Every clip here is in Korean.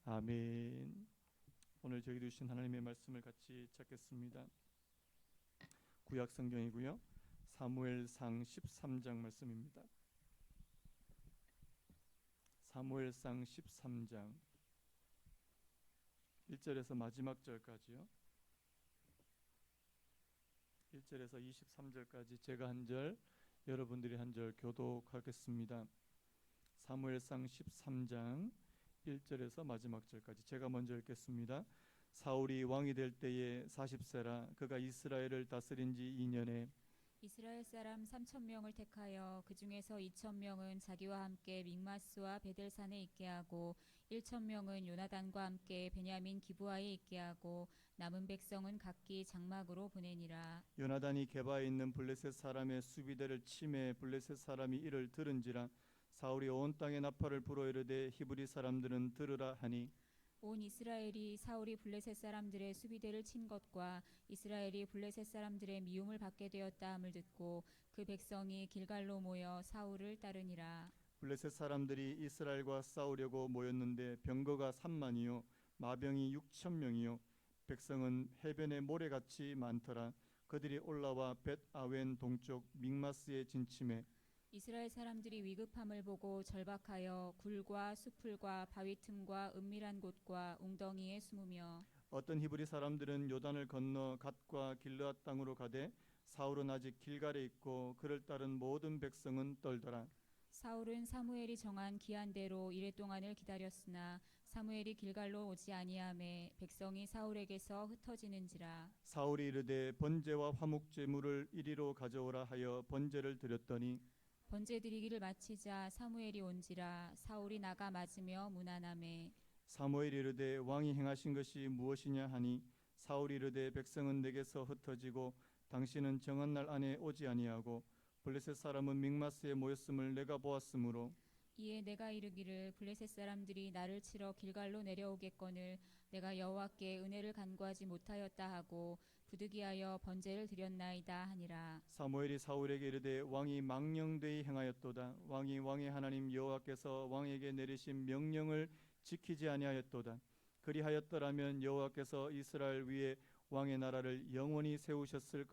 아멘. 오늘 저희도 주신 하나님의 말씀을 같이 찾겠습니다. 구약 성경이고요. 사무엘상 13장 말씀입니다. 사무엘상 13장 1절에서 마지막 절까지요. 1절에서 23절까지 제가 한 절, 여러분들이 한 절 교독하겠습니다. 사무엘상 13장 1절에서 마지막 절까지 제가 먼저 읽겠습니다. 사울이 왕이 될 때에 40세라 그가 이스라엘을 다스린 지 2년에 이스라엘 사람 3,000명을 택하여 그 중에서 2,000명은 자기와 함께 믹마스와 베델산에 있게 하고 1,000명은 요나단과 함께 베냐민 기브아에 있게 하고 남은 백성은 각기 장막으로 보내니라. 요나단이 게바에 있는 블레셋 사람의 수비대를 치매 블레셋 사람이 이를 들은지라 사울이 온 땅에 나팔을 불어 이르되 히브리 사람들은 들으라 하니 온 이스라엘이 사울이 블레셋 사람들의 수비대를 친 것과 이스라엘이 블레셋 사람들의 미움을 받게 되었다 함을 듣고 그 백성이 길갈로 모여 사울을 따르니라. 블레셋 사람들이 이스라엘과 싸우려고 모였는데 병거가 3만이요 마병이 6,000명이요 백성은 해변의 모래같이 많더라. 그들이 올라와 벳 아웬 동쪽 믹마스에 진침해 이스라엘 사람들이 위급함을 보고 절박하여 굴과 수풀과 바위 틈과 은밀한 곳과 웅덩이에 숨으며 어떤 히브리 사람들은 요단을 건너 갓과 길르앗 땅으로 가되 사울은 아직 길갈에 있고 그를 따른 모든 백성은 떨더라. 사울은 사무엘이 정한 기한대로 이레 동안을 기다렸으나 사무엘이 길갈로 오지 아니하매 백성이 사울에게서 흩어지는지라. 사울이 이르되 번제와 화목 제물을 이리로 가져오라 하여 번제를 드렸더니 번제 드리기를 마치자 사무엘이 온지라. 사울이 나가 맞으며 무난하매 사무엘이 이르되 왕이 행하신 것이 무엇이냐 하니 사울이 이르되 백성은 내게서 흩어지고 당신은 정한 날 안에 오지 아니하고 블레셋 사람은 믹마스에 모였음을 내가 보았으므로 이에 내가 이르기를 블레셋 사람들이 나를 치러 길갈로 내려오겠거늘 내가 여호와께 은혜를 간구하지 못하였다 하고 부득이하여 번제를 드렸나이다 하니라. 사무엘이 사울에게 이르되 왕이 망령되이 행하였도다. 왕이 왕의 하나님 여호와께서 왕에게 내리신 명령을 지키지 아니하였도다. 그리하였더라면 여호와께서 이스라엘 위에 왕의 나라를 영원히 세우셨을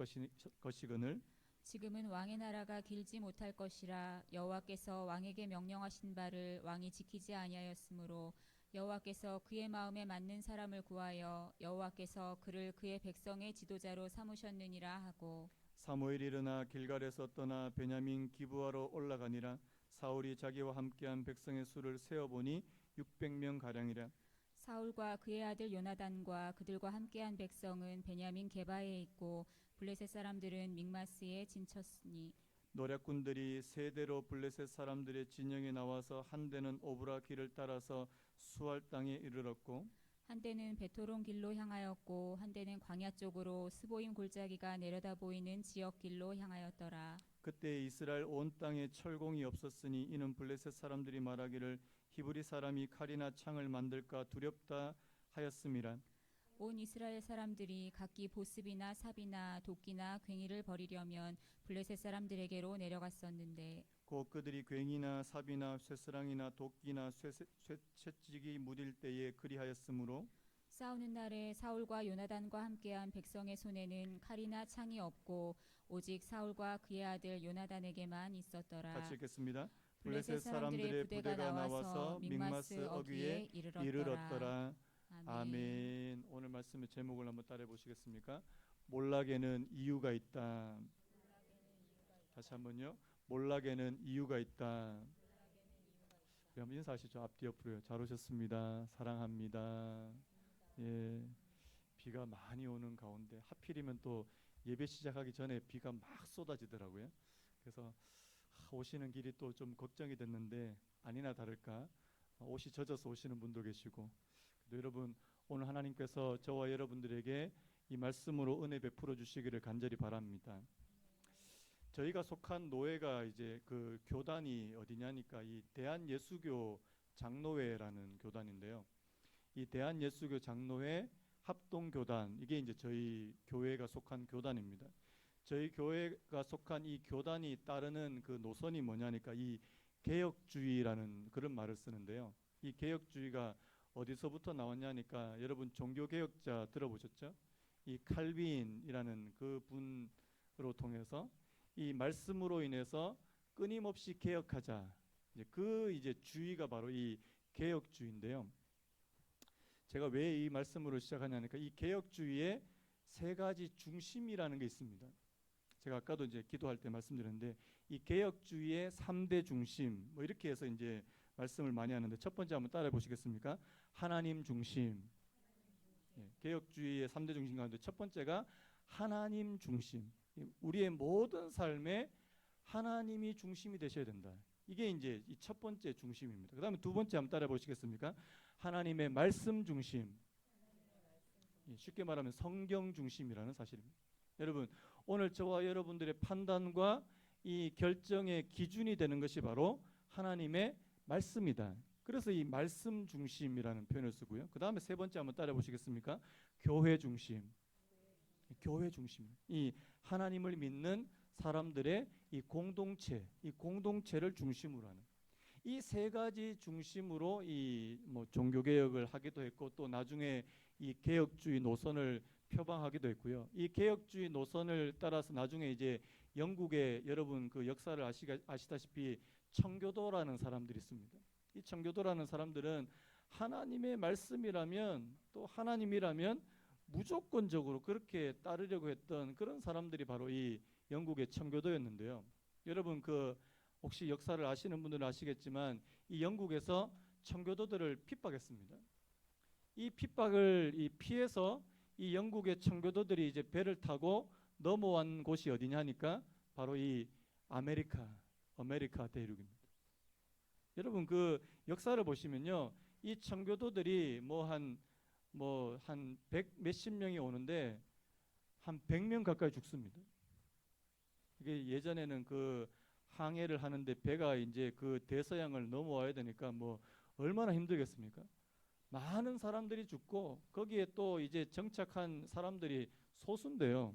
것이거늘 지금은 왕의 나라가 길지 못할 것이라. 여호와께서 왕에게 명령하신 바를 왕이 지키지 아니하였으므로 여호와께서 그의 마음에 맞는 사람을 구하여 여호와께서 그를 그의 백성의 지도자로 삼으셨느니라 하고 사무엘이 일어나 길갈에서 떠나 베냐민 기브아로 올라가니라. 사울이 자기와 함께한 백성의 수를 세어보니 600명 가량이라. 사울과 그의 아들 요나단과 그들과 함께한 백성은 베냐민 게바에 있고 블레셋 사람들은 믹마스에 진쳤으니 노략군들이 세대로 블레셋 사람들의 진영에 나와서 한 대는 오브라 길을 따라서 수알 땅에 이르렀고 한 대는 베토론 길로 향하였고 한 대는 광야 쪽으로 스보임 골짜기가 내려다 보이는 지역 길로 향하였더라. 그때 이스라엘 온 땅에 철공이 없었으니 이는 블레셋 사람들이 말하기를 히브리 사람이 칼이나 창을 만들까 두렵다 하였음이라. 온 이스라엘 사람들이 각기 보습이나 삽이나 도끼나 괭이를 버리려면 블레셋 사람들에게로 내려갔었는데 곧 그들이 괭이나 삽이나 쇠스랑이나 도끼나 쇠채찍이 무딜 때에 그리하였으므로 싸우는 날에 사울과 요나단과 함께한 백성의 손에는 칼이나 창이 없고 오직 사울과 그의 아들 요나단에게만 있었더라. 같이 읽겠습니다. 블레셋 사람들의 부대가 나와서 믹마스 어귀에 이르렀더라. 아멘. 오늘 말씀의 제목을 한번 따라해 보시겠습니까? 몰락에는 이유가 있다. 다시 한번요. 몰락에는 이유가 있다. 우리 한번 인사하시죠. 앞뒤 옆으로요. 잘 오셨습니다. 사랑합니다. 예, 비가 많이 오는 가운데 하필이면 또 예배 시작하기 전에 비가 막 쏟아지더라고요. 그래서 오시는 길이 또 좀 걱정이 됐는데 아니나 다를까 옷이 젖어서 오시는 분도 계시고 여러분 오늘 하나님께서 저와 여러분들에게 이 말씀으로 은혜 베풀어 주시기를 간절히 바랍니다. 저희가 속한 노회가 이제 그 교단이 어디냐니까 이 대한예수교 장로회라는 교단인데요. 이 대한예수교 장로회 합동교단 이게 이제 저희 교회가 속한 교단입니다. 저희 교회가 속한 이 교단이 따르는 그 노선이 뭐냐니까 이 개혁주의라는 그런 말을 쓰는데요. 이 개혁주의가 어디서부터 나왔냐니까 여러분 종교개혁자 들어보셨죠? 이 칼빈이라는 그 분으로 통해서 이 말씀으로 인해서 끊임없이 개혁하자. 이제 주의가 바로 이 개혁주의인데요. 제가 왜 이 말씀으로 시작하냐니까 이 개혁주의의 세 가지 중심이라는 게 있습니다. 제가 아까도 이제 기도할 때 말씀드렸는데 이 개혁주의의 3대 중심 뭐 이렇게 해서 이제 말씀을 많이 하는데 첫 번째 한번 따라해 보시겠습니까? 하나님 중심. 개혁주의의 3대 중심 가운데 첫 번째가 하나님 중심. 우리의 모든 삶에 하나님이 중심이 되셔야 된다. 이게 이제 이 첫 번째 중심입니다. 그다음에 두 번째 한번 따라해 보시겠습니까? 하나님의 말씀 중심. 쉽게 말하면 성경 중심이라는 사실입니다. 여러분, 오늘 저와 여러분들의 판단과 이 결정의 기준이 되는 것이 바로 하나님의 말씀이다. 그래서 이 말씀 중심이라는 표현을 쓰고요. 그 다음에 세 번째 한번 따라 보시겠습니까? 교회 중심. 교회 중심. 이 하나님을 믿는 사람들의 이 공동체를 중심으로 하는 이 세 가지 중심으로 이 뭐 종교 개혁을 하기도 했고 또 나중에 이 개혁주의 노선을 표방하기도 했고요. 이 개혁주의 노선을 따라서 나중에 이제 영국의 여러분 그 역사를 아시다시피 청교도라는 사람들이 있습니다. 이 청교도라는 사람들은 하나님의 말씀이라면 또 하나님이라면 무조건적으로 그렇게 따르려고 했던 그런 사람들이 바로 이 영국의 청교도였는데요. 여러분 그 혹시 역사를 아시는 분들은 아시겠지만 이 영국에서 청교도들을 핍박했습니다. 이 핍박을 피해서 이 영국의 청교도들이 이제 배를 타고 넘어온 곳이 어디냐니까 바로 이 아메리카 대륙입니다. 여러분 그 역사를 보시면요, 이 청교도들이 한 100 몇십 명이 오는데 한 100명 가까이 죽습니다. 이게 예전에는 그 항해를 하는데 배가 이제 그 대서양을 넘어와야 되니까 뭐 얼마나 힘들겠습니까? 많은 사람들이 죽고 거기에 또 이제 정착한 사람들이 소수인데요.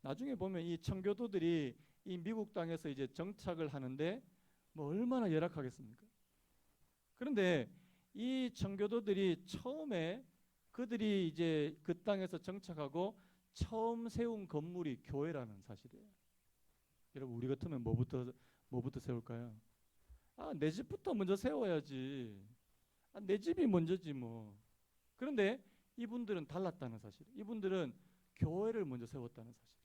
나중에 보면 이 청교도들이 이 미국 땅에서 이제 정착을 하는데 뭐 얼마나 열악하겠습니까? 그런데 이 청교도들이 처음에 그들이 이제 그 땅에서 정착하고 처음 세운 건물이 교회라는 사실이에요. 여러분 우리 같으면 뭐부터 세울까요? 내 집부터 먼저 세워야지. 내 집이 먼저지 뭐. 그런데 이분들은 달랐다는 사실. 이분들은 교회를 먼저 세웠다는 사실.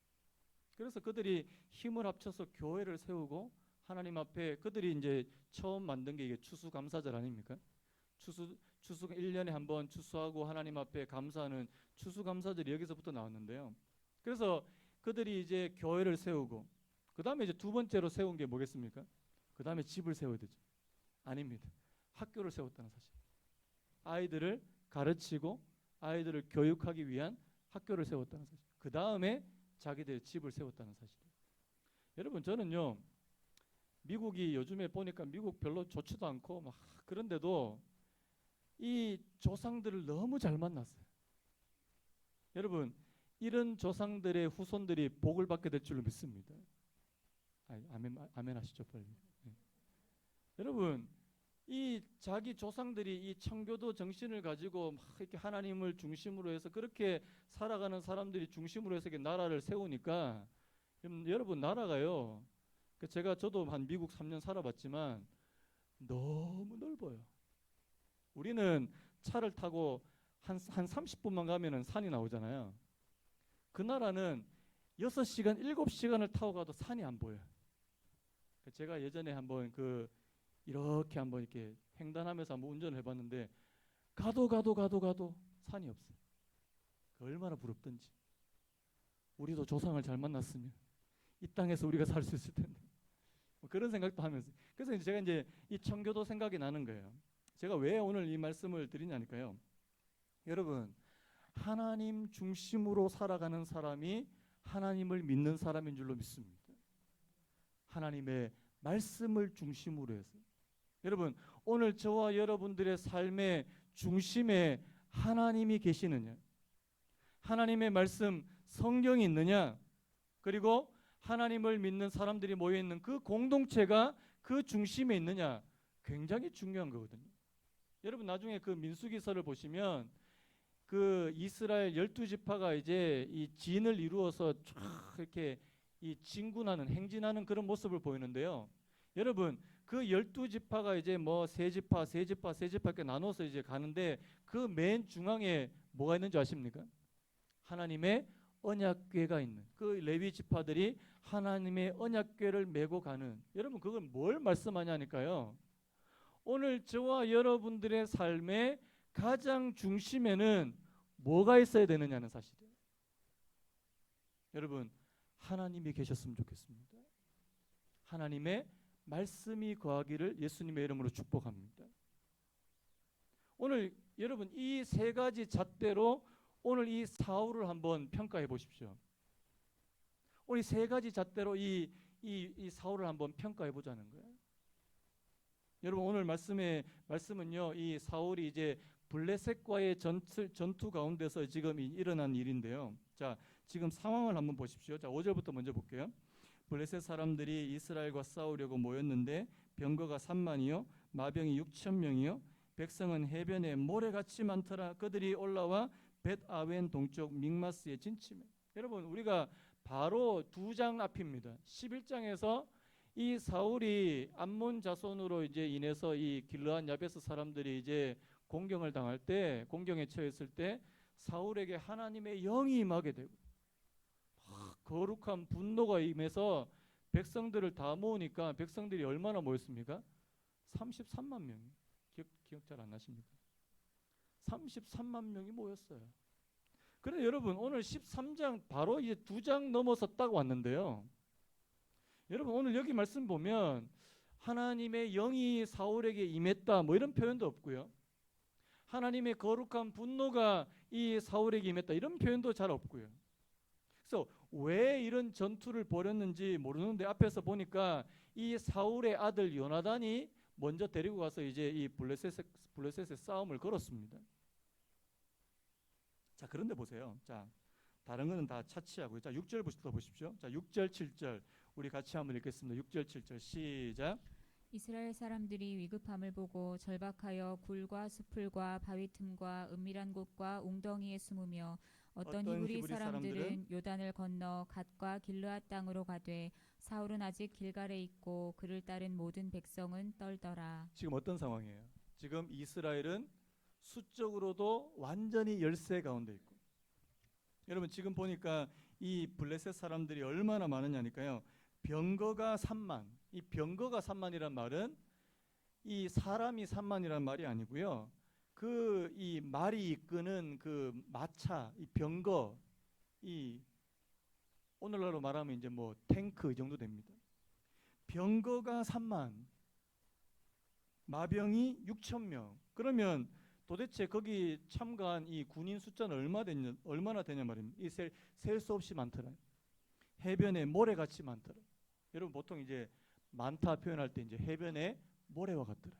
그래서 그들이 힘을 합쳐서 교회를 세우고 하나님 앞에 그들이 이제 처음 만든 게 이게 추수감사절 아닙니까? 추수가 1년에 한 번 추수하고 하나님 앞에 감사하는 추수감사절이 여기서부터 나왔는데요. 그래서 그들이 이제 교회를 세우고 그 다음에 이제 두 번째로 세운 게 뭐겠습니까? 그 다음에 집을 세워야 되죠. 아닙니다. 학교를 세웠다는 사실. 아이들을 가르치고 아이들을 교육하기 위한 학교를 세웠다는 사실. 그 다음에 자기들의 집을 세웠다는 사실. 여러분 저는요, 미국이 요즘에 보니까 미국 별로 좋지도 않고 막 그런데도 이 조상들을 너무 잘 만났어요. 여러분 이런 조상들의 후손들이 복을 받게 될 줄로 믿습니다. 아멘 하시죠 빨리. 네. 여러분 이 자기 조상들이 이 청교도 정신을 가지고 막 이렇게 하나님을 중심으로 해서 그렇게 살아가는 사람들이 중심으로 해서 이렇게 나라를 세우니까 여러분 나라가요. 저도 한 미국 3년 살아봤지만 너무 넓어요. 우리는 차를 타고 한 30분만 가면은 산이 나오잖아요. 그 나라는 6시간, 7시간을 타고 가도 산이 안 보여요. 제가 예전에 한번 이렇게 한번 이렇게 횡단하면서 한번 운전을 해봤는데 가도 산이 없어요. 얼마나 부럽던지. 우리도 조상을 잘 만났으면 이 땅에서 우리가 살 수 있을 텐데. 뭐 그런 생각도 하면서. 그래서 제가 이제 이 청교도 생각이 나는 거예요. 제가 왜 오늘 이 말씀을 드리냐니까요. 여러분 하나님 중심으로 살아가는 사람이 하나님을 믿는 사람인 줄로 믿습니다. 하나님의 말씀을 중심으로 해서. 여러분 오늘 저와 여러분들의 삶의 중심에 하나님이 계시느냐, 하나님의 말씀 성경이 있느냐, 그리고 하나님을 믿는 사람들이 모여있는 그 공동체가 그 중심에 있느냐, 굉장히 중요한 거거든요. 여러분 나중에 그 민수기서를 보시면 그 이스라엘 12지파가 이제 이 진을 이루어서 쫙 이렇게 이 진군하는 행진하는 그런 모습을 보이는데요. 여러분 그 12지파가 이제 뭐 세 지파 이렇게 나눠서 이제 가는데 그 맨 중앙에 뭐가 있는지 아십니까? 하나님의 언약궤가 있는 그 레위 지파들이 하나님의 언약궤를 메고 가는, 여러분 그건 뭘 말씀하냐니까요. 오늘 저와 여러분들의 삶의 가장 중심에는 뭐가 있어야 되느냐는 사실이에요. 여러분 하나님이 계셨으면 좋겠습니다. 하나님의 말씀이 거하기를 예수님의 이름으로 축복합니다. 오늘 여러분 이 세 가지 잣대로 오늘 이 사울을 한번 평가해 보십시오. 오늘 이 세 가지 잣대로 이 사울을 한번 평가해 보자는 거예요. 여러분 오늘 말씀은요, 이 사울이 이제 블레셋과의 전투 가운데서 지금 일어난 일인데요. 자, 지금 상황을 한번 보십시오. 자, 5절부터 먼저 볼게요. 블레셋 사람들이 이스라엘과 싸우려고 모였는데 병거가 3만이요 마병이 6천 명이요 백성은 해변에 모래같이 많더라. 그들이 올라와 벳아웬 동쪽 믹마스에 진침해. 여러분 우리가 바로 2장 앞입니다. 11장에서 이 사울이 암몬 자손으로 이제 인해서 이 길르앗 야베스 사람들이 이제 공경을 당할 때, 공경에 처했을 때 사울에게 하나님의 영이 임하게 되고 거룩한 분노가 임해서 백성들을 다 모으니까 백성들이 얼마나 모였습니까? 33만 명이. 기억 잘 안 나십니까? 33만 명이 모였어요. 그런데 여러분 오늘 13장 바로 이제 2장 넘어서 딱 왔는데요. 여러분 오늘 여기 말씀 보면 하나님의 영이 사울에게 임했다 뭐 이런 표현도 없고요. 하나님의 거룩한 분노가 이 사울에게 임했다 이런 표현도 잘 없고요. 그래서 왜 이런 전투를 벌였는지 모르는데 앞에서 보니까 이 사울의 아들 요나단이 먼저 데리고 가서 이제 이 블레셋의 싸움을 걸었습니다. 자, 그런데 보세요. 자, 다른 거는 다 차치하고요. 자, 6절부터 보십시오. 자, 6절, 7절 우리 같이 한번 읽겠습니다. 6절, 7절 시작. 이스라엘 사람들이 위급함을 보고 절박하여 굴과 수풀과 바위 틈과 은밀한 곳과 웅덩이에 숨으며 어떤 히브리 사람들은 요단을 건너 갓과 길르앗 땅으로 가되 사울은 아직 길갈에 있고 그를 따른 모든 백성은 떨더라. 지금 어떤 상황이에요? 지금 이스라엘은 수적으로도 완전히 열세 가운데 있고, 여러분 지금 보니까 이 블레셋 사람들이 얼마나 많으냐니까요. 병거가 3만. 이 병거가 3만이란 말은 이 사람이 3만이란 말이 아니고요. 그 이 말이 이끄는 그 마차, 이 병거, 이 오늘날로 말하면 이제 뭐 탱크 이 정도 됩니다. 병거가 3만, 마병이 6천 명. 그러면 도대체 거기 참가한 이 군인 숫자는 얼마나 되냐 말입니다. 이 셀 수 없이 많더라. 해변에 모래같이 많더라. 여러분 보통 이제 많다 표현할 때 이제 해변에 모래와 같더라.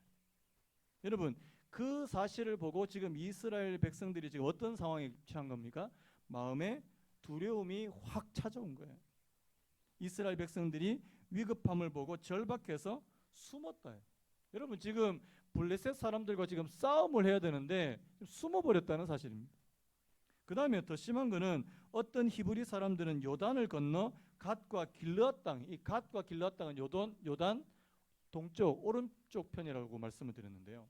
여러분 그 사실을 보고 지금 이스라엘 백성들이 지금 어떤 상황에 처한 겁니까? 마음에 두려움이 확 찾아온 거예요. 이스라엘 백성들이 위급함을 보고 절박해서 숨었다. 여러분 지금 블레셋 사람들과 지금 싸움을 해야 되는데 숨어버렸다는 사실입니다. 그 다음에 더 심한 거는 어떤 히브리 사람들은 요단을 건너 갓과 길르앗 땅, 이 갓과 길르앗 땅은 요단 동쪽 오른쪽 편이라고 말씀을 드렸는데요.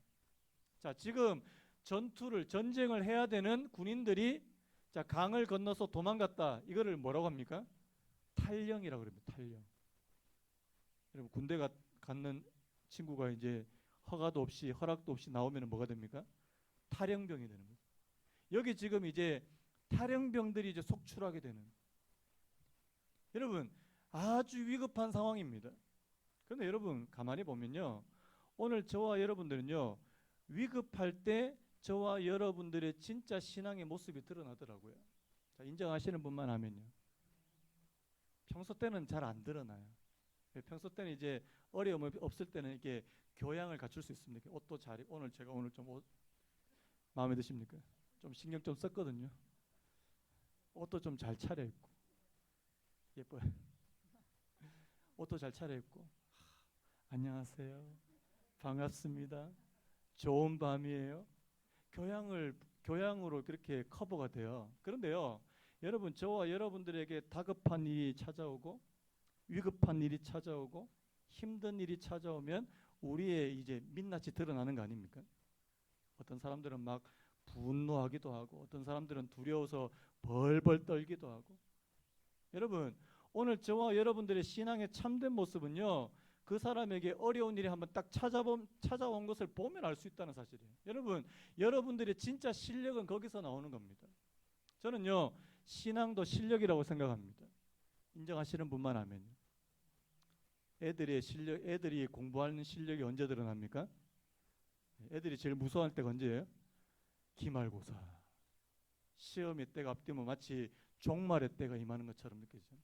자, 지금 전쟁을 해야 되는 군인들이 자, 강을 건너서 도망갔다. 이거를 뭐라고 합니까? 탈영이라고 그럽니다. 탈영. 여러분 군대 갔는 친구가 이제 허락도 없이 나오면 뭐가 됩니까? 탈영병이 되는 거죠. 여기 지금 이제 탈영병들이 이제 속출하게 되는. 여러분 아주 위급한 상황입니다. 그런데 여러분 가만히 보면요, 오늘 저와 여러분들은요 위급할 때 저와 여러분들의 진짜 신앙의 모습이 드러나더라고요. 자, 인정하시는 분만 하면요. 평소 때는 잘 안 드러나요. 평소 때는 이제 어려움이 없을 때는 이렇게 교양을 갖출 수 있습니다. 옷도 잘 제가 오늘 좀 옷 마음에 드십니까? 좀 신경 좀 썼거든요. 옷도 좀 잘 차려입고 예뻐요. 옷도 잘 차려입고 안녕하세요, 반갑습니다, 좋은 밤이에요. 교양으로 그렇게 커버가 돼요. 그런데요, 여러분, 저와 여러분들에게 다급한 일이 찾아오고 위급한 일이 찾아오고 힘든 일이 찾아오면 우리의 이제 민낯이 드러나는 거 아닙니까? 어떤 사람들은 막 분노하기도 하고 어떤 사람들은 두려워서 벌벌 떨기도 하고. 여러분, 오늘 저와 여러분들의 신앙의 참된 모습은요, 그 사람에게 어려운 일이 한번 딱 찾아온 것을 보면 알 수 있다는 사실이에요. 여러분, 여러분들의 진짜 실력은 거기서 나오는 겁니다. 저는요, 신앙도 실력이라고 생각합니다. 인정하시는 분만 하면요. 애들이 공부하는 실력이 언제 드러납니까? 애들이 제일 무서워할 때가 언제예요? 기말고사. 시험의 때가 앞두면 마치 종말의 때가 임하는 것처럼 느껴져요.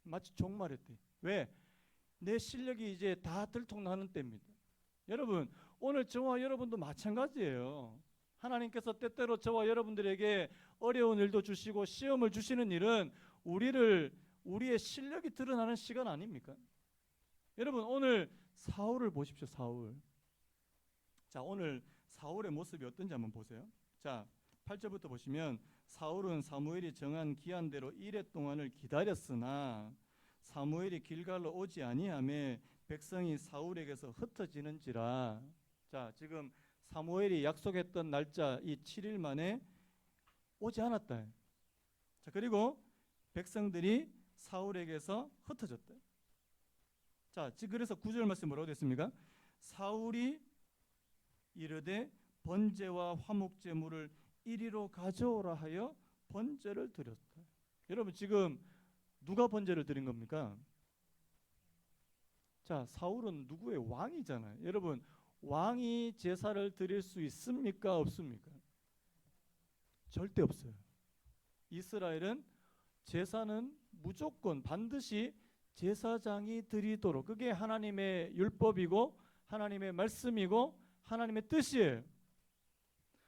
마치 종말의 때. 왜? 내 실력이 이제 다 들통나는 때입니다. 여러분, 오늘 저와 여러분도 마찬가지예요. 하나님께서 때때로 저와 여러분들에게 어려운 일도 주시고 시험을 주시는 일은 우리의 실력이 드러나는 시간 아닙니까? 여러분, 오늘 사울을 보십시오. 사울. 자, 오늘 사울의 모습이 어떤지 한번 보세요. 자, 8절부터 보시면 사울은 사무엘이 정한 기한대로 이레 동안을 기다렸으나 사무엘이 길갈로 오지 아니하매 백성이 사울에게서 흩어지는지라. 자, 지금 사무엘이 약속했던 날짜 이 7일 만에 오지 않았다. 자, 그리고 백성들이 사울에게서 흩어졌다. 자, 그래서 9절 말씀 뭐라고 됐습니까? 사울이 이르되 번제와 화목제물을 이리로 가져오라 하여 번제를 드렸다. 여러분, 지금 누가 번제를 드린 겁니까? 자, 사울은 누구의 왕이잖아요. 여러분, 왕이 제사를 드릴 수 있습니까? 없습니까? 절대 없어요. 이스라엘은 제사는 무조건 반드시 제사장이 드리도록, 그게 하나님의 율법이고 하나님의 말씀이고 하나님의 뜻이에요.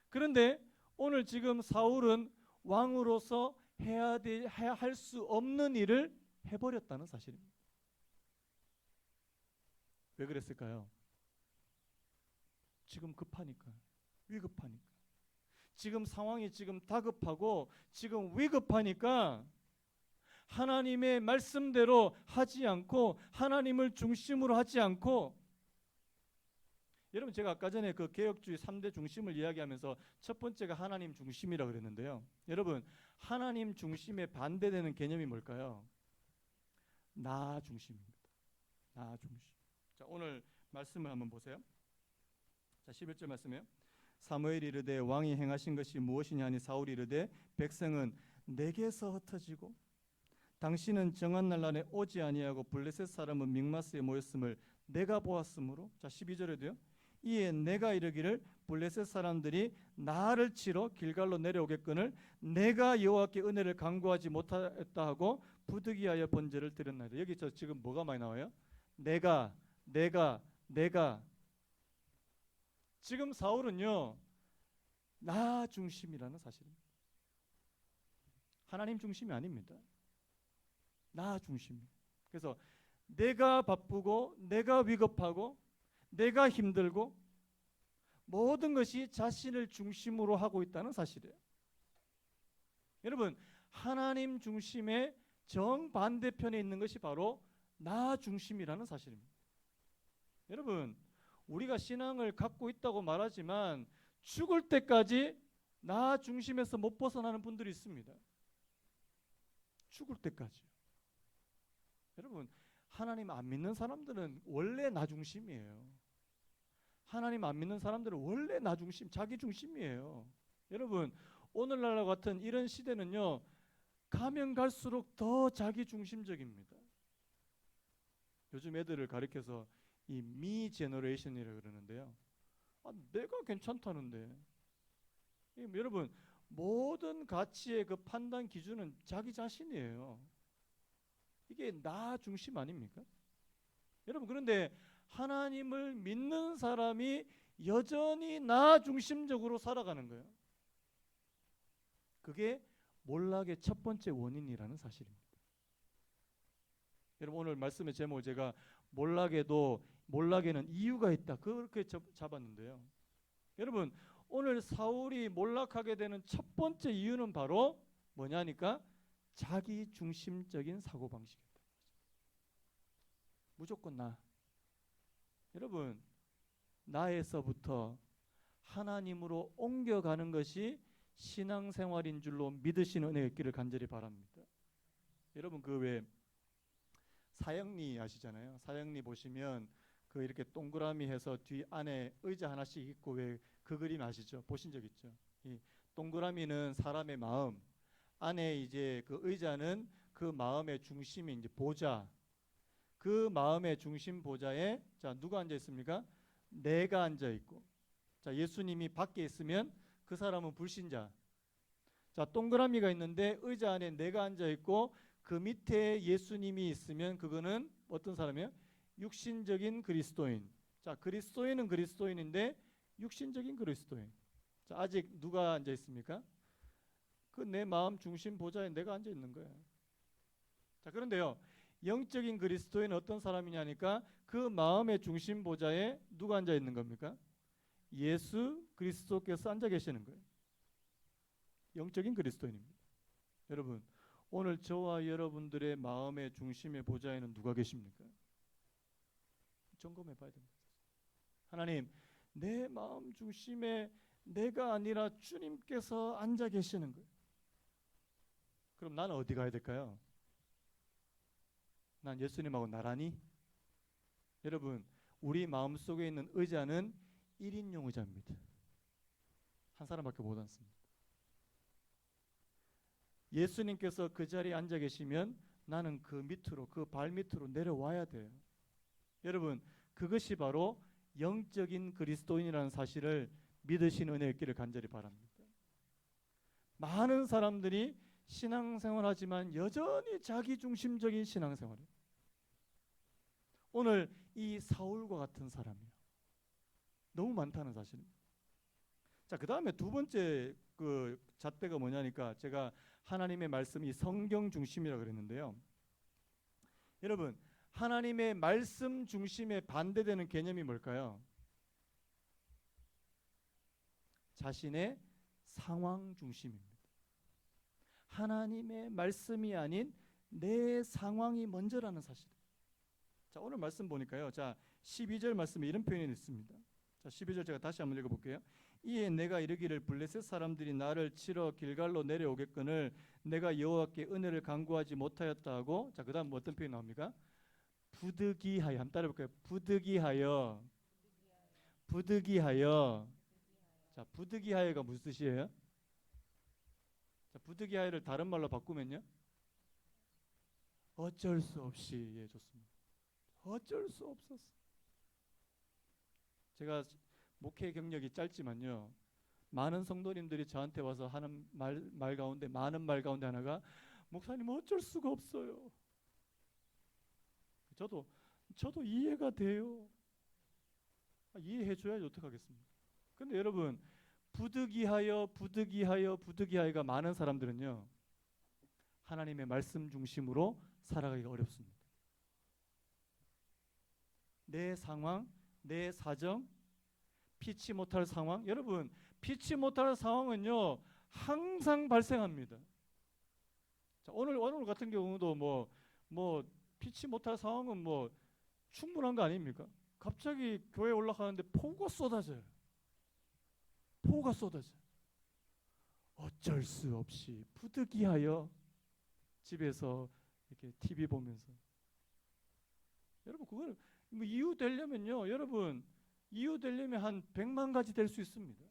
그런데 오늘 지금 사울은 왕으로서 해야 할 수 없는 일을 해버렸다는 사실입니다. 왜 그랬을까요? 지금 급하니까, 위급하니까. 지금 상황이 지금 다급하고 지금 위급하니까 하나님의 말씀대로 하지 않고 하나님을 중심으로 하지 않고. 여러분, 제가 아까 전에 그 개혁주의 3대 중심을 이야기하면서 첫 번째가 하나님 중심이라고 그랬는데요. 여러분, 하나님 중심에 반대되는 개념이 뭘까요? 나 중심입니다. 나 중심. 자, 오늘 말씀을 한번 보세요. 자, 11절 말씀이에요. 사무엘이 이르되 왕이 행하신 것이 무엇이냐 하니 사울이 이르되 백성은 내게서 흩어지고 당신은 정한 날에 오지 아니하고 블레셋 사람은 mik마스에 모였음을 내가 보았으므로. 자, 12절에도요. 이에 내가 이르기를 블레셋 사람들이 나를 치러 길갈로 내려오겠거늘 내가 여호와께 은혜를 간구하지 못하였다 하고 부득이하여 번제를 드렸나이다. 여기 저 지금 뭐가 많이 나와요? 내가. 지금 사울은요, 나 중심이라는 사실입니다. 하나님 중심이 아닙니다. 나 중심이에요. 그래서 내가 바쁘고 내가 위급하고 내가 힘들고 모든 것이 자신을 중심으로 하고 있다는 사실이에요. 여러분, 하나님 중심의 정반대편에 있는 것이 바로 나 중심이라는 사실입니다. 여러분, 우리가 신앙을 갖고 있다고 말하지만 죽을 때까지 나 중심에서 못 벗어나는 분들이 있습니다. 죽을 때까지. 여러분, 하나님 안 믿는 사람들은 원래 나 중심이에요. 하나님 안 믿는 사람들은 원래 나 중심, 자기 중심이에요. 여러분, 오늘날 같은 이런 시대는요, 가면 갈수록 더 자기 중심적입니다. 요즘 애들을 가리켜서 이 미 제너레이션이라고 그러는데요. 내가 괜찮다는데. 여러분, 모든 가치의 그 판단 기준은 자기 자신이에요. 이게 나 중심 아닙니까? 여러분, 그런데 하나님을 믿는 사람이 여전히 나 중심적으로 살아가는 거예요. 그게 몰락의 첫 번째 원인이라는 사실입니다. 여러분, 오늘 말씀의 제목을 제가 몰락에는 이유가 있다, 그렇게 잡았는데요. 여러분, 오늘 사울이 몰락하게 되는 첫 번째 이유는 바로 뭐냐니까 자기 중심적인 사고방식이었다. 무조건 나. 여러분, 나에서부터 하나님으로 옮겨가는 것이 신앙생활인 줄로 믿으시는 은혜가 있기를 간절히 바랍니다. 여러분, 그 왜 사형리 아시잖아요. 사형리 보시면 그 이렇게 동그라미 해서 뒤 안에 의자 하나씩 있고 왜 그 그림 아시죠? 보신 적 있죠? 이 동그라미는 사람의 마음, 안에 이제 그 의자는 그 마음의 중심이 이제 보좌. 그 마음의 중심 보좌에 자 누가 앉아 있습니까? 내가 앉아 있고. 자 예수님이 밖에 있으면 그 사람은 불신자. 자 동그라미가 있는데 의자 안에 내가 앉아 있고 그 밑에 예수님이 있으면 그거는 어떤 사람이에요? 육신적인 그리스도인. 자 그리스도인은 그리스도인인데 육신적인 그리스도인. 자 아직 누가 앉아 있습니까? 그 내 마음 중심 보좌에 내가 앉아 있는 거예요. 자 그런데요 영적인 그리스도인은 어떤 사람이냐니까 그 마음의 중심 보좌에 누가 앉아 있는 겁니까? 예수 그리스도께서 앉아 계시는 거예요. 영적인 그리스도인입니다. 여러분 오늘 저와 여러분들의 마음의 중심의 보좌에는 누가 계십니까? 점검해 봐야 됩니다. 하나님 내 마음 중심에 내가 아니라 주님께서 앉아 계시는 거예요. 그럼 나는 어디 가야 될까요? 난 예수님하고 나란히? 여러분 우리 마음속에 있는 의자는 1인용 의자입니다. 한 사람밖에 못 앉습니다. 예수님께서 그 자리에 앉아 계시면 나는 그 밑으로 그 발 밑으로 내려와야 돼요. 여러분 그것이 바로 영적인 그리스도인이라는 사실을 믿으시는 은혜 있기를 간절히 바랍니다. 많은 사람들이 신앙생활하지만 여전히 자기중심적인 신앙생활이에요. 오늘 이 사울과 같은 사람이요. 너무 많다는 사실입니다. 자, 그 다음에 두 번째 그 잣대가 뭐냐니까 제가 하나님의 말씀이 성경 중심이라고 그랬는데요. 여러분 하나님의 말씀 중심에 반대되는 개념이 뭘까요? 자신의 상황 중심입니다. 하나님의 말씀이 아닌 내 상황이 먼저라는 사실. 자, 오늘 말씀 보니까요. 자, 12절 말씀에 이런 표현이 있습니다. 자, 12절 제가 다시 한번 읽어 볼게요. 이에 내가 이르기를 블레셋 사람들이 나를 치러 길갈로 내려오겠거늘 내가 여호와께 은혜를 간구하지 못하였다 하고 자, 그다음 어떤 표현이 나옵니까? 부득이하여. 한번 따라 볼까요? 부득이하여. 부득이하여. 자, 부득이하여가 무슨 뜻이에요? 자, 부득이하여를 다른 말로 바꾸면요. 어쩔 수 없이. 예, 좋습니다. 어쩔 수 없었어. 제가 목회 경력이 짧지만요. 많은 성도님들이 저한테 와서 하는 말 가운데 많은 말 가운데 하나가 목사님 어쩔 수가 없어요. 저도 이해가 돼요. 이해해 줘야지 어떡하겠습니까? 근데 여러분 부득이하여가 많은 사람들은요. 하나님의 말씀 중심으로 살아가기가 어렵습니다. 내 상황, 내 사정, 피치 못할 상황. 여러분 피치 못할 상황은요 항상 발생합니다. 자, 오늘 같은 경우도 뭐 피치 못할 상황은 뭐 충분한 거 아닙니까? 갑자기 교회 올라가는데 폭우가 쏟아져요. 폭우가 쏟아져요. 어쩔 수 없이 부득이하여 집에서 이렇게 TV 보면서 여러분 그거는 뭐 이유 되려면요 여러분 이유 되려면 한 100만 가지 될 수 있습니다.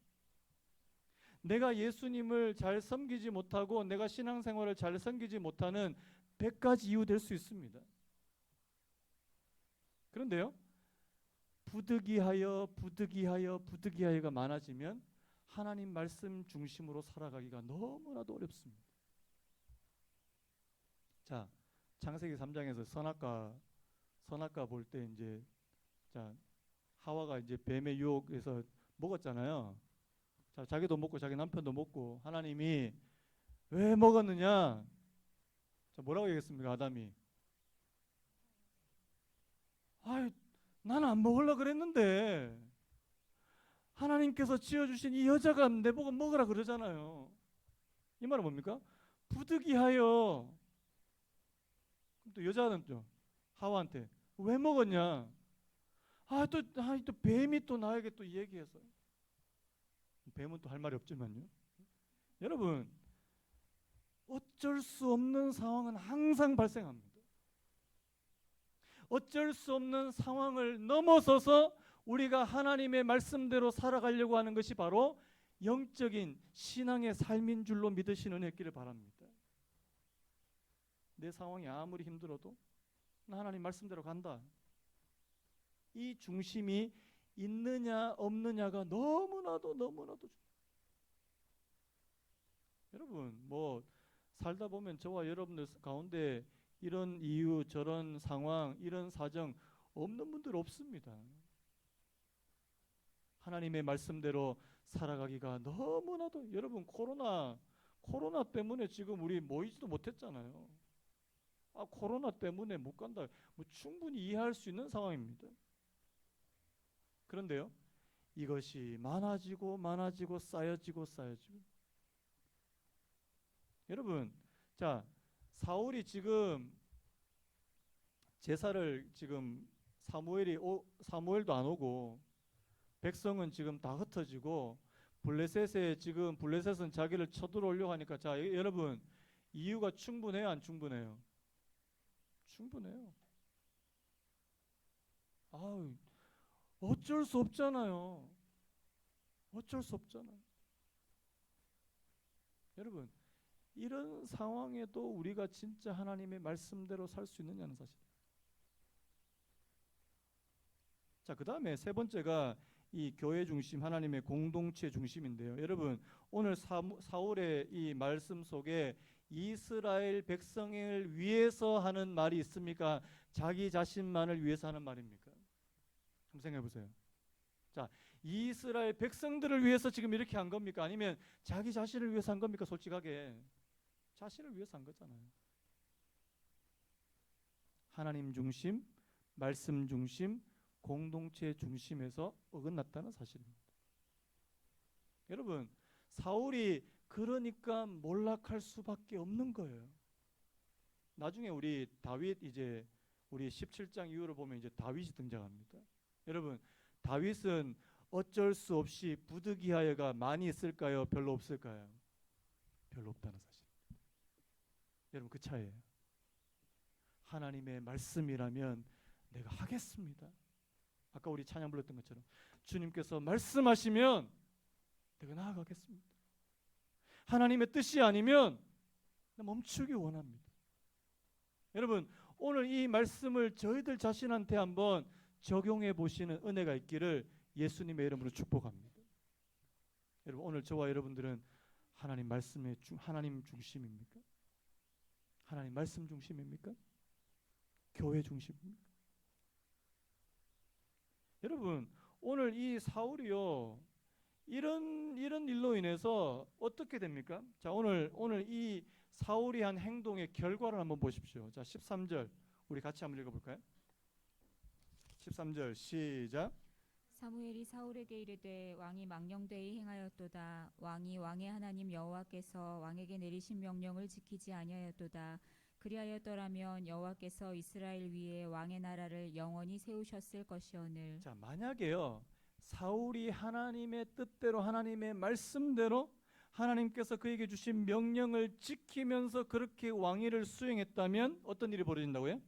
내가 예수님을 잘 섬기지 못하고 내가 신앙생활을 잘 섬기지 못하는 100가지 이유 될 수 있습니다. 그런데요 부득이하여가 많아지면 하나님 말씀 중심으로 살아가기가 너무나도 어렵습니다. 자, 창세기 3장에서 선악과 볼 때 이제 자, 하와가 이제 뱀의 유혹에서 먹었잖아요. 자, 자기도 먹고 자기 남편도 먹고 하나님이 왜 먹었느냐? 자, 뭐라고 얘기했습니까? 아담이. 아이, 나는 안 먹으려고 그랬는데 하나님께서 지어주신 이 여자가 내보고 먹으라 그러잖아요. 이 말은 뭡니까? 부득이하여. 또 여자는 또 하와한테 왜 먹었냐? 또 뱀이 또 나에게 또 얘기해서. 뱀은 또 할 말이 없지만요. 여러분, 어쩔 수 없는 상황은 항상 발생합니다. 어쩔 수 없는 상황을 넘어서서 우리가 하나님의 말씀대로 살아가려고 하는 것이 바로 영적인 신앙의 삶인 줄로 믿으시는 은혜기를 바랍니다. 내 상황이 아무리 힘들어도 나 하나님 말씀대로 간다. 이 중심이 있느냐 없느냐가 너무나도 여러분, 뭐 살다 보면 저와 여러분들 가운데 이런 이유, 저런 상황, 이런 사정 없는 분들 없습니다. 하나님의 말씀대로 살아가기가 너무나도, 여러분, 코로나 때문에 지금 우리 모이지도 못했잖아요. 코로나 때문에 못 간다. 뭐 충분히 이해할 수 있는 상황입니다. 그런데요, 이것이 많아지고 쌓여지고 여러분, 자, 사울이 지금 제사를 지금 사무엘도 안 오고 백성은 지금 다 흩어지고 블레셋은 자기를 쳐들어오려고 하니까, 자, 여러분, 이유가 충분해요, 안 충분해요? 충분해요. 어쩔 수 없잖아요. 어쩔 수 없잖아요. 여러분, 이런 상황에도 우리가 진짜 하나님의 말씀대로 살 수 있느냐는 사실. 자, 그 다음에 세 번째가 이 교회 중심, 하나님의 공동체 중심인데요. 여러분, 오늘 사울의 이 말씀 속에 이스라엘 백성을 위해서 하는 말이 있습니까? 자기 자신만을 위해서 하는 말입니까? 한번 생각해 보세요. 자, 이스라엘 백성들을 위해서 지금 이렇게 한 겁니까? 아니면 자기 자신을 위해서 한 겁니까? 솔직하게 자신을 위해서 한 거잖아요. 하나님 중심, 말씀 중심, 공동체 중심에서 어긋났다는 사실입니다. 여러분, 사울이 그러니까 몰락할 수밖에 없는 거예요. 나중에 우리 다윗, 이제 우리 17장 이후로 보면 이제 다윗이 등장합니다. 여러분, 다윗은 어쩔 수 없이 부득이하여가 많이 있을까요? 별로 없을까요? 별로 없다는 사실. 여러분, 그 차이예요. 하나님의 말씀이라면 내가 하겠습니다. 아까 우리 찬양 불렀던 것처럼 주님께서 말씀하시면 내가 나아가겠습니다. 하나님의 뜻이 아니면 나 멈추기 원합니다. 여러분, 오늘 이 말씀을 저희들 자신한테 한번 적용해 보시는 은혜가 있기를 예수님의 이름으로 축복합니다. 여러분, 오늘 저와 여러분들은 하나님 말씀의 하나님 중심입니까? 하나님 말씀 중심입니까? 교회 중심입니까? 여러분, 오늘 이 사울이요, 이런 일로 인해서 어떻게 됩니까? 자, 오늘 이 사울이 한 행동의 결과를 한번 보십시오. 자, 13절 우리 같이 한번 읽어볼까요? 13절 시작. 사무엘이 사울에게 이르되 왕이 망령되이 행하였도다. 왕이 왕의 하나님 여호와께서 왕에게 내리신 명령을 지키지 아니하였도다. 그리하였더라면 여호와께서 이스라엘 위에 왕의 나라를 영원히 세우셨을 것이오늘. 자, 만약에요, 사울이 하나님의 뜻대로, 하나님의 말씀대로 하나님께서 그에게 주신 명령을 지키면서 그렇게 왕위를 수행했다면 어떤 일이 벌어진다고요?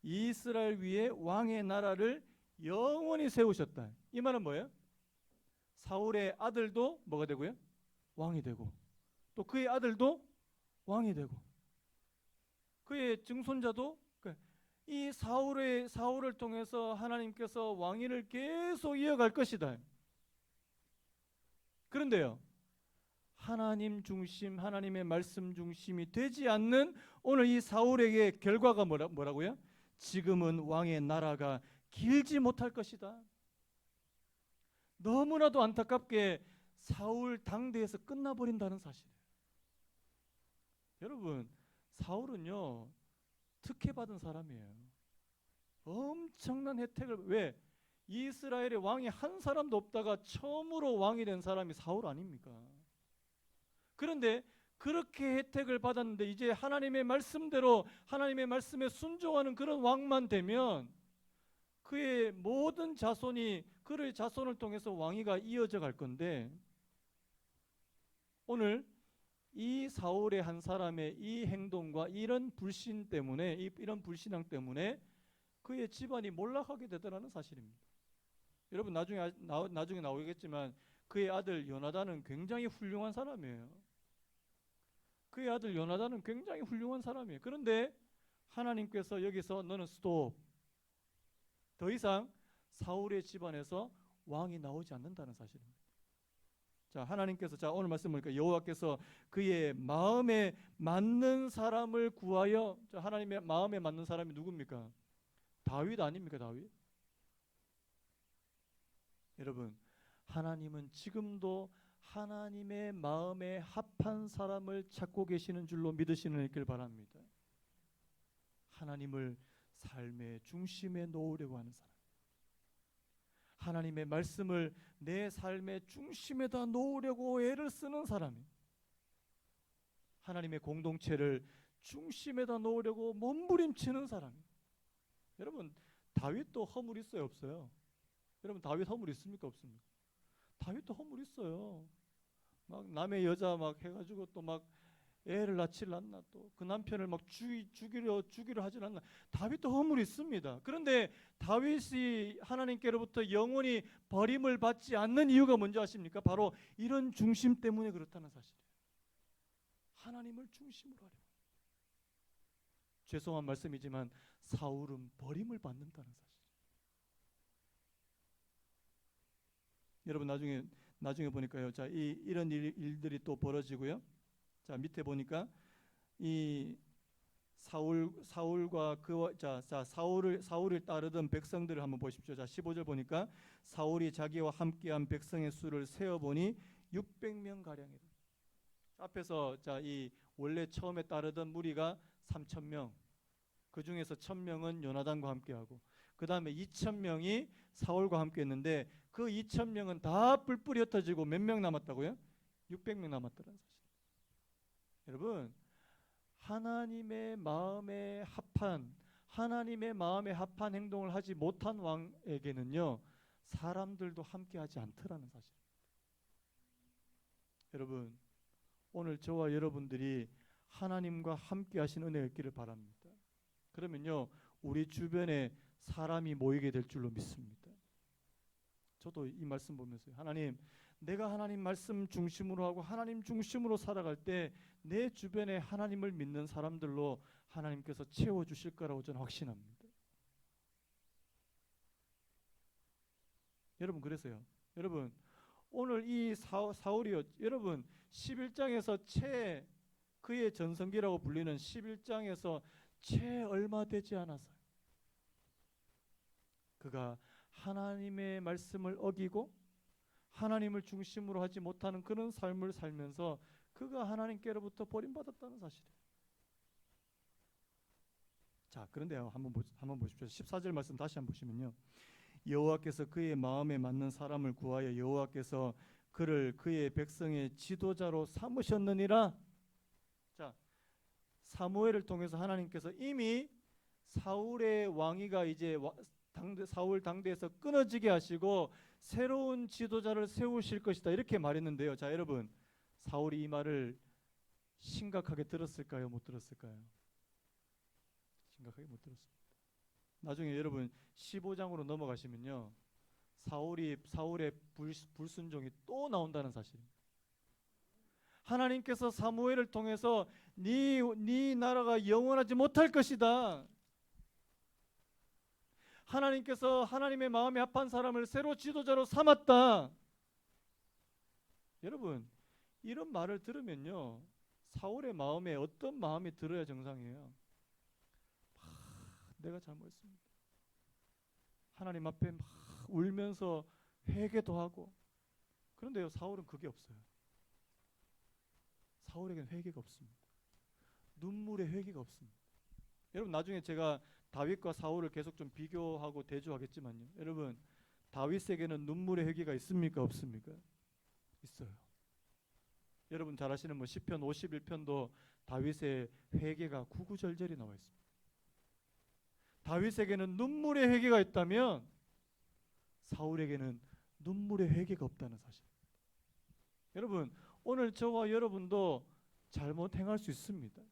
이스라엘 위에 왕의 나라를 영원히 세우셨다. 이 말은 뭐예요? 사울의 아들도 뭐가 되고요? 왕이 되고, 또 그의 아들도 왕이 되고, 그의 증손자도, 이 사울을 통해서 하나님께서 왕위를 계속 이어갈 것이다. 그런데요, 하나님 중심, 하나님의 말씀 중심이 되지 않는 오늘 이 사울에게 결과가 뭐라고요? 지금은 왕의 나라가 길지 못할 것이다. 너무나도 안타깝게 사울 당대에서 끝나버린다는 사실이에요. 여러분, 사울은요, 특혜받은 사람이에요. 엄청난 혜택을, 왜? 이스라엘의 왕이 한 사람도 없다가 처음으로 왕이 된 사람이 사울 아닙니까? 그런데 그렇게 혜택을 받았는데 이제 하나님의 말씀대로 하나님의 말씀에 순종하는 그런 왕만 되면 그의 모든 자손이 그의 자손을 통해서 왕위가 이어져 갈 건데, 오늘 이 사울의 한 사람의 이 행동과 이런 불신 때문에, 이런 불신앙 때문에 그의 집안이 몰락하게 되더라는 사실입니다. 여러분 나중에 나오겠지만 그의 아들 요나단은 굉장히 훌륭한 사람이에요. 그의 아들 요나단은 굉장히 훌륭한 사람이에요. 그런데 하나님께서 여기서 너는 스톱. 더 이상 사울의 집안에서 왕이 나오지 않는다는 사실입니다. 자, 하나님께서 오늘 말씀 보니까 여호와께서 그의 마음에 맞는 사람을 구하여, 하나님의 마음에 맞는 사람이 누굽니까? 다윗 아닙니까? 다윗. 여러분, 하나님은 지금도 하나님의 마음에 합한 사람을 찾고 계시는 줄로 믿으시는 있길 바랍니다. 하나님을 삶의 중심에 놓으려고 하는 사람, 하나님의 말씀을 내 삶의 중심에다 놓으려고 애를 쓰는 사람이, 하나님의 공동체를 중심에다 놓으려고 몸부림치는 사람이. 여러분, 다윗도 허물 있어요, 없어요? 여러분, 다윗 허물 있습니까, 없습니까? 다윗도 허물 있어요. 막 남의 여자 막 해가지고 또 막 애를 낳지를 않나, 또 그 남편을 막 죽이려 하질 않나. 다윗도 허물이 있습니다. 그런데 다윗이 하나님께로부터 영원히 버림을 받지 않는 이유가 뭔지 아십니까? 바로 이런 중심 때문에 그렇다는 사실이에요. 하나님을 중심으로 하려. 죄송한 말씀이지만 사울은 버림을 받는다는 사실. 여러분, 나중에 보니까요. 자, 이런 일들이 또 벌어지고요. 자, 밑에 보니까 이 사울과 사울을 따르던 백성들을 한번 보십시오. 자, 15절 보니까 사울이 자기와 함께한 백성의 수를 세어 보니 600명 가량이다. 앞에서 이 원래 처음에 따르던 무리가 3,000명. 그 중에서 1,000명은 요나단과 함께하고, 그 다음에 2,000명이 사울과 함께했는데 그 2,000명은 다 뿔뿔이 흩어지고 몇 명 남았다고요? 600명 남았더라는 사실. 여러분, 하나님의 마음에 합한 행동을 하지 못한 왕에게는요, 사람들도 함께하지 않더라는 사실. 여러분, 오늘 저와 여러분들이 하나님과 함께하신 은혜가 있기를 바랍니다. 그러면요, 우리 주변에 사람이 모이게 될 줄로 믿습니다. 저도 이 말씀 보면서 하나님, 내가 하나님 말씀 중심으로 하고 하나님 중심으로 살아갈 때 내 주변에 하나님을 믿는 사람들로 하나님께서 채워주실 거라고 저는 확신합니다. 여러분, 그래서요, 여러분, 오늘 이 사울이요, 여러분 11장에서 그의 전성기라고 불리는 11장에서 채 얼마 되지 않아서요, 그가 하나님의 말씀을 어기고 하나님을 중심으로 하지 못하는 그런 삶을 살면서 그가 하나님께로부터 버림받았다는 사실이에요. 자, 그런데 한번 보십시오. 14절 말씀 다시 한번 보시면요, 여호와께서 그의 마음에 맞는 사람을 구하여 여호와께서 그를 그의 백성의 지도자로 삼으셨느니라. 자, 사무엘을 통해서 하나님께서 이미 사울의 왕위가 이제 사울 당대에서 끊어지게 하시고 새로운 지도자를 세우실 것이다, 이렇게 말했는데요. 자, 여러분, 사울이 이 말을 심각하게 들었을까요? 못 들었을까요? 심각하게 못 들었습니다. 나중에 여러분 15장으로 넘어가시면요, 사울의 불순종이 또 나온다는 사실입니다. 하나님께서 사무엘을 통해서 네 나라가 영원하지 못할 것이다. 하나님께서 하나님의 마음에 합한 사람을 새로 지도자로 삼았다. 여러분, 이런 말을 들으면요, 사울의 마음에 어떤 마음이 들어야 정상이에요? 내가 잘못했습니다. 하나님 앞에 막 울면서 회개도 하고. 그런데요, 사울은 그게 없어요. 사울에게는 회개가 없습니다. 눈물의 회개가 없습니다. 여러분, 나중에 제가 다윗과 사울을 계속 좀 비교하고 대조하겠지만요, 여러분, 다윗에게는 눈물의 회개가 있습니까? 없습니까? 있어요. 여러분 잘 아시는 뭐 시편 51편도 다윗의 회개가 구구절절히 나와 있습니다. 다윗에게는 눈물의 회개가 있다면 사울에게는 눈물의 회개가 없다는 사실. 여러분 오늘 저와 여러분도 잘못 행할 수 있습니다.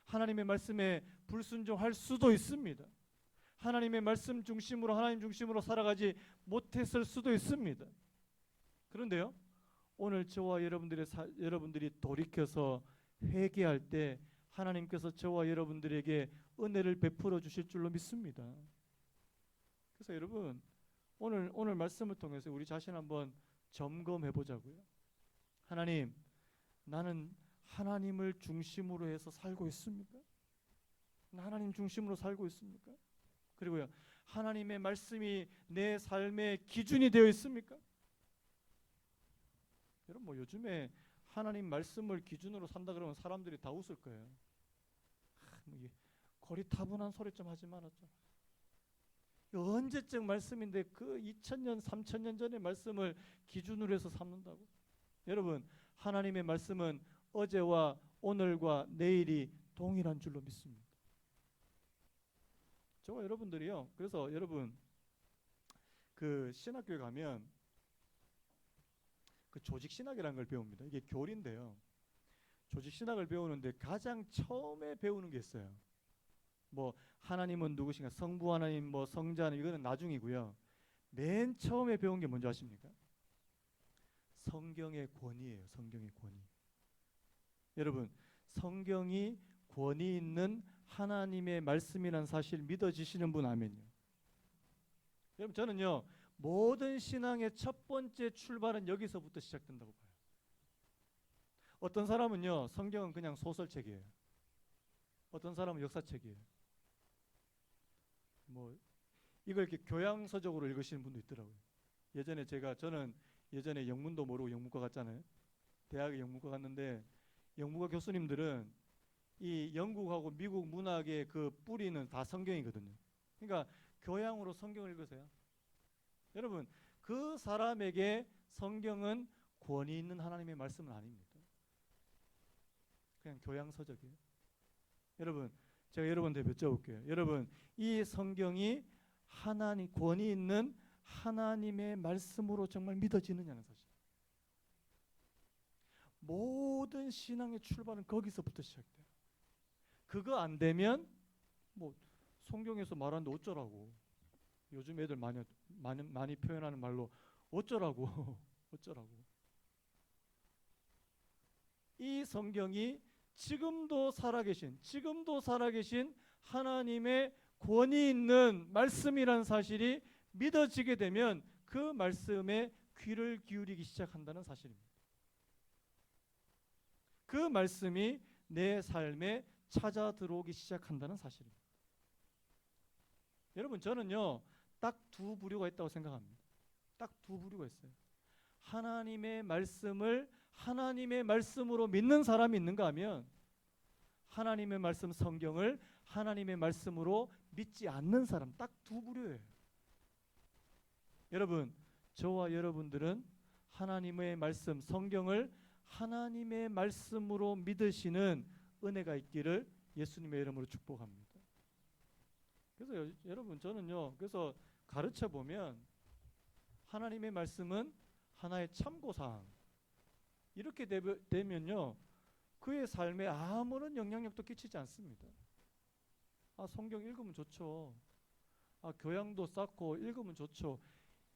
하나님의 말씀에 불순종할 수도 있습니다. 하나님의 말씀 중심으로 하나님 중심으로 살아가지 못했을 수도 있습니다. 그런데요, 오늘 저와 여러분들이 돌이켜서 회개할 때 하나님께서 저와 여러분들에게 은혜를 베풀어 주실 줄로 믿습니다. 그래서 여러분 오늘 말씀을 통해서 우리 자신 한번 점검해 보자고요. 하나님, 나는 하나님을 중심으로 해서 살고 있습니까? 하나님 중심으로 살고 있습니까? 그리고요, 하나님의 말씀이 내 삶의 기준이 되어 있습니까? 여러분 뭐 요즘에 하나님 말씀을 기준으로 산다 그러면 사람들이 다 웃을 거예요. 고리타분한 소리 좀 하지 말았죠. 언제적 말씀인데 그 2000년 3000년 전의 말씀을 기준으로 해서 삼는다고? 여러분 하나님의 말씀은 어제와 오늘과 내일이 동일한 줄로 믿습니다. 저와 여러분들이요, 그래서 여러분 그 신학교에 가면 그 조직신학이라는 걸 배웁니다. 이게 교리인데요, 조직신학을 배우는데 가장 처음에 배우는 게 있어요. 뭐 하나님은 누구신가, 성부 하나님, 뭐 성자 하나님, 이거는 나중이고요. 맨 처음에 배운 게 뭔지 아십니까? 성경의 권위예요. 성경의 권위. 여러분 성경이 권위 있는 하나님의 말씀이라는 사실 믿어지시는 분 아멘요. 여러분 저는요, 모든 신앙의 첫 번째 출발은 여기서부터 시작된다고 봐요. 어떤 사람은요, 성경은 그냥 소설책이에요. 어떤 사람은 역사책이에요. 뭐 이걸 이렇게 교양서적으로 읽으시는 분도 있더라고요. 저는 예전에 영문도 모르고 영문과 갔잖아요. 대학에 영문과 갔는데 영문과 교수님들은 이 영국하고 미국 문학의 그 뿌리는 다 성경이거든요. 그러니까 교양으로 성경을 읽으세요. 여러분 그 사람에게 성경은 권위 있는 하나님의 말씀은 아닙니다. 그냥 교양서적이에요. 여러분 제가 여러분한테 여쭤볼게요. 여러분 이 성경이 하나님 권위 있는 하나님의 말씀으로 정말 믿어지느냐는 사실. 모든 신앙의 출발은 거기서부터 시작돼요. 그거 안 되면 뭐 성경에서 말하는데 어쩌라고. 요즘 애들 많이 표현하는 말로 어쩌라고. 어쩌라고. 이 성경이 지금도 살아계신 하나님의 권위 있는 말씀이라는 사실이 믿어지게 되면 그 말씀에 귀를 기울이기 시작한다는 사실입니다. 그 말씀이 내 삶에 찾아 들어오기 시작한다는 사실입니다. 여러분 저는요, 딱 두 부류가 있다고 생각합니다. 딱 두 부류가 있어요. 하나님의 말씀을 하나님의 말씀으로 믿는 사람이 있는가 하면 하나님의 말씀 성경을 하나님의 말씀으로 믿지 않는 사람, 딱 두 부류예요. 여러분 저와 여러분들은 하나님의 말씀 성경을 하나님의 말씀으로 믿으시는 은혜가 있기를 예수님의 이름으로 축복합니다. 그래서 여러분 저는요, 그래서 가르쳐 보면 하나님의 말씀은 하나의 참고사항, 이렇게 되면요 그의 삶에 아무런 영향력도 끼치지 않습니다. 성경 읽으면 좋죠. 교양도 쌓고 읽으면 좋죠.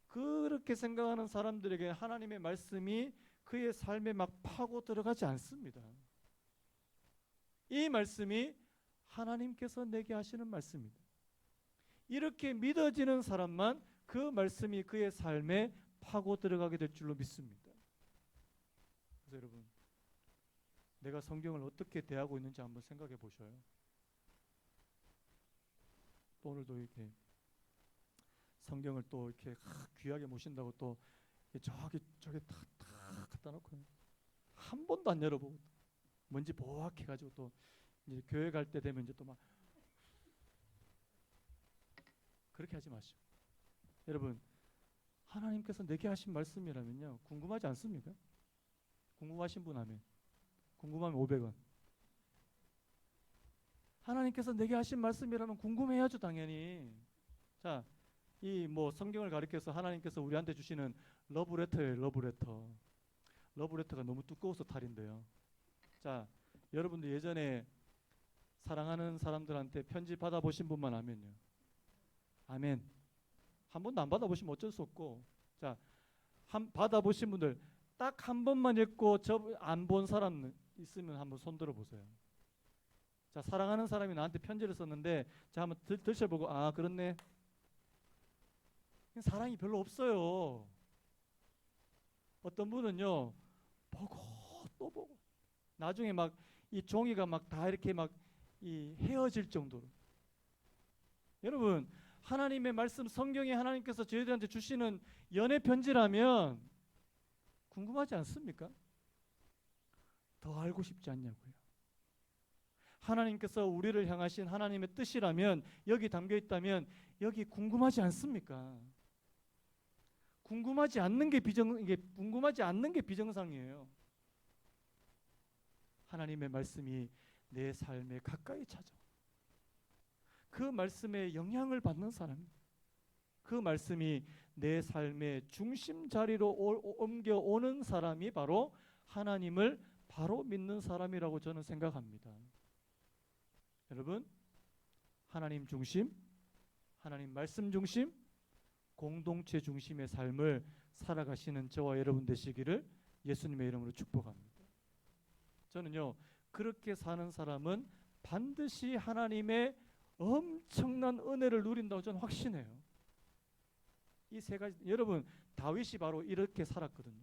그렇게 생각하는 사람들에게 하나님의 말씀이 그의 삶에 막 파고 들어가지 않습니다. 이 말씀이 하나님께서 내게 하시는 말씀입니다. 이렇게 믿어지는 사람만 그 말씀이 그의 삶에 파고 들어가게 될 줄로 믿습니다. 그래서 여러분 내가 성경을 어떻게 대하고 있는지 한번 생각해 보셔요. 또 오늘도 이렇게 성경을 또 이렇게 귀하게 모신다고 또 저기 탁 갖다 놓고 한 번도 안 열어보고 뭔지 보악해 가지고 또 이제 교회 갈 때 되면 이제 또 막 그렇게 하지 마시고, 여러분 하나님께서 내게 하신 말씀이라면요, 궁금하지 않습니까? 궁금하신 분 하면, 궁금하면 500원. 하나님께서 내게 하신 말씀이라면 궁금해야죠, 당연히. 자, 이 뭐 성경을 가리켜서 하나님께서 우리한테 주시는 러브레터예요, 러브레터. 러브레터가 너무 두꺼워서 탈인데요. 자, 여러분들 예전에 사랑하는 사람들한테 편지 받아보신 분만 하면요, 아멘. 한 번도 안 받아보시면 어쩔 수 없고, 자, 받아보신 분들 딱 한 번만 읽고 안 본 사람 있으면 한번 손 들어보세요. 자, 사랑하는 사람이 나한테 편지를 썼는데, 자, 한번 들춰보고, 아, 그렇네. 사랑이 별로 없어요. 어떤 분은요, 보고 또 보고, 나중에 막 이 종이가 막 다 이렇게 막 이 헤어질 정도로. 여러분, 하나님의 말씀, 성경에 하나님께서 저희들한테 주시는 연애 편지라면 궁금하지 않습니까? 더 알고 싶지 않냐고요. 하나님께서 우리를 향하신 하나님의 뜻이라면, 여기 담겨 있다면 여기 궁금하지 않습니까? 궁금하지 않는 게 궁금하지 않는 게 비정상이에요. 하나님의 말씀이 내 삶에 가까이 찾아와. 그 말씀에 영향을 받는 사람, 그 말씀이 내 삶의 중심 자리로 옮겨오는 사람이 바로 하나님을 바로 믿는 사람이라고 저는 생각합니다. 여러분, 하나님 중심, 하나님 말씀 중심, 공동체 중심의 삶을 살아가시는 저와 여러분 되시기를 예수님의 이름으로 축복합니다. 저는요, 그렇게 사는 사람은 반드시 하나님의 엄청난 은혜를 누린다고 저는 확신해요. 이 세 가지, 여러분, 다윗이 바로 이렇게 살았거든요.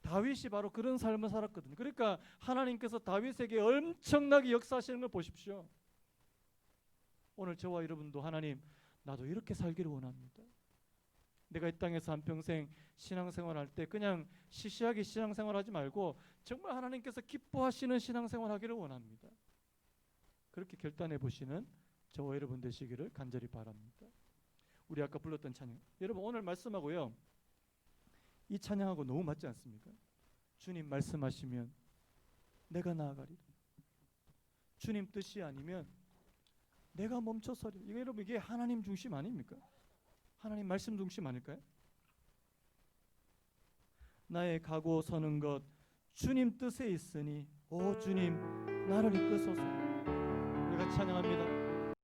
다윗이 바로 그런 삶을 살았거든요. 그러니까 하나님께서 다윗에게 엄청나게 역사하시는 걸 보십시오. 오늘 저와 여러분도 하나님, 나도 이렇게 살기를 원합니다. 내가 이 땅에서 한평생 신앙생활할 때 그냥 시시하게 신앙생활하지 말고 정말 하나님께서 기뻐하시는 신앙생활 하기를 원합니다. 그렇게 결단해 보시는 저와 여러분 되시기를 간절히 바랍니다. 우리 아까 불렀던 찬양, 여러분 오늘 말씀하고요, 이 찬양하고 너무 맞지 않습니까? 주님 말씀하시면 내가 나아가리라. 주님 뜻이 아니면 내가 멈춰서리. 이거 여러분, 이게 하나님 중심 아닙니까? 하나님 말씀 중심 아닐까요? 나의 가고 서는 것 주님 뜻에 있으니 오 주님 나를 이끄소서. 우리 같이 찬양합니다.